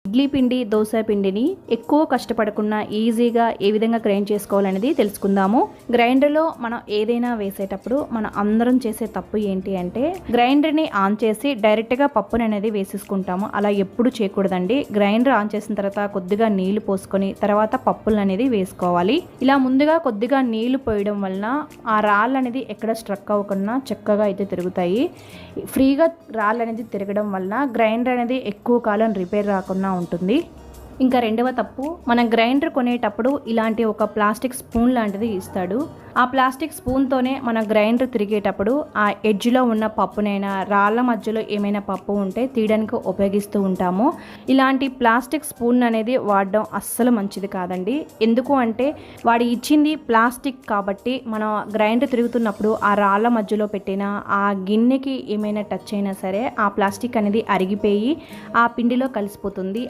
ఇడ్లీ పిండి, దోశ పిండిని ఎక్కువ కష్టపడకుండా ఈజీగా ఏ విధంగా గ్రైండ్ చేసుకోవాలనేది తెలుసుకుందాము. గ్రైండర్లో మనం ఏదైనా వేసేటప్పుడు మనం అందరం చేసే తప్పు ఏంటి అంటే గ్రైండర్ని ఆన్ చేసి డైరెక్ట్గా పప్పుని అనేది వేసేసుకుంటాము. అలా ఎప్పుడు చేయకూడదండి. గ్రైండర్ ఆన్ చేసిన తర్వాత కొద్దిగా నీళ్లు పోసుకొని తర్వాత పప్పులు అనేది వేసుకోవాలి. ఇలా ముందుగా కొద్దిగా నీళ్లు పోయడం వలన ఆ రాళ్ళు అనేది ఎక్కడ స్ట్రక్ అవ్వకుండా చక్కగా అయితే తిరుగుతాయి. ఫ్రీగా రాళ్ళు అనేది తిరగడం వలన గ్రైండర్ అనేది ఎక్కువ కాలం రిపేర్ రాకుండా ఉంటుంది. ఇంకా రెండవ తప్పు, మనం గ్రైండర్ కొనేటప్పుడు ఇలాంటి ఒక ప్లాస్టిక్ స్పూన్ లాంటిది ఇస్తాడు. ఆ ప్లాస్టిక్ స్పూన్తోనే మనం గ్రైండర్ తిరిగేటప్పుడు ఆ ఎడ్జ్లో ఉన్న పప్పునైనా రాళ్ళ మధ్యలో ఏమైనా పప్పు ఉంటే తీయడానికి ఉపయోగిస్తూ ఉంటాము. ఇలాంటి ప్లాస్టిక్ స్పూన్ అనేది వాడడం అస్సలు మంచిది కాదండి. ఎందుకు అంటే వాడు ఇచ్చింది ప్లాస్టిక్ కాబట్టి మనం గ్రైండర్ తిరుగుతున్నప్పుడు ఆ రాళ్ళ మధ్యలో పెట్టిన ఆ గిన్నెకి ఏమైనా టచ్ అయినా సరే ఆ ప్లాస్టిక్ అనేది అరిగిపోయి ఆ పిండిలో కలిసిపోతుంది.